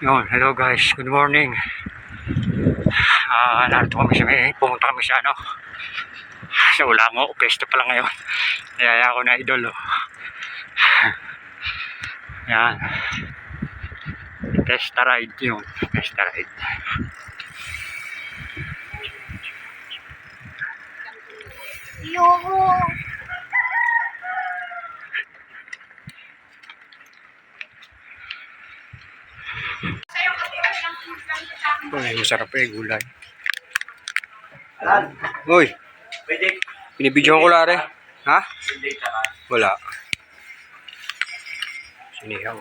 Yun, hello guys, good morning. Narito kami pumunta kami sa sa Ulango, pwesto pala ngayon. Niyaya ko na idol, oh. Yan. Testa ride yun, testa ride. Uy, masarap gulay. Uy, binibidyoan ko lari. Ha? Wala. Sinihaw.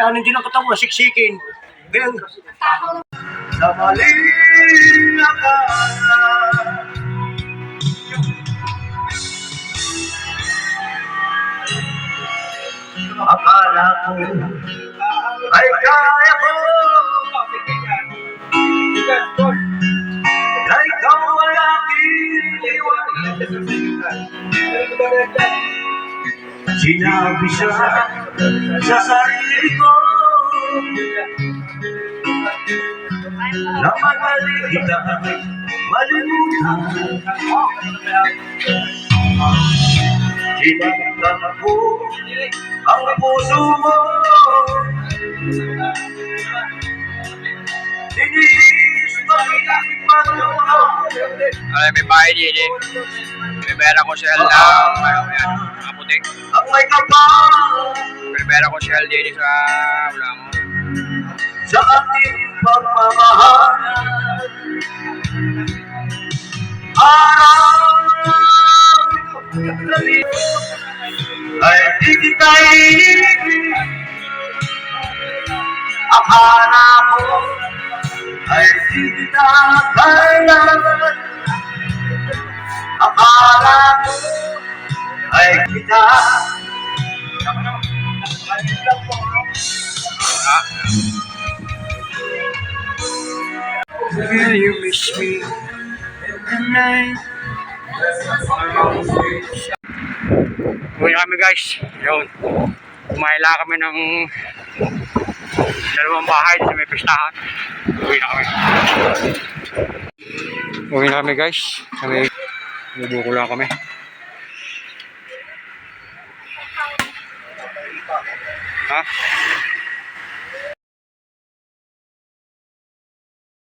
Ano din ang katawan? Siksikin. Ganyan. Sa maling akala, akala ko ay kaya ko na ikaw ay aking iwan. Sinabi siya sa sarili ko na magaling kita malimutan. Sinaktan ko ang puso mo, dinis magpapagawa. Ay, may bahay din eh. May pera ko siya lang. Mga puting. Ang may kapal. May pera ko siya din sa Ulango. Sa ating pagmamahal, ay di kita iibig. Akala ko ay di kita kailangan. Akala ko ay kita. Will you miss me tonight? Uwi na kami guys. Yun. Kumaila kami ng dalawang bahay sa may pistahan. Uwi na kami. Uwi na kami guys. Bubuko lang kami. Ha?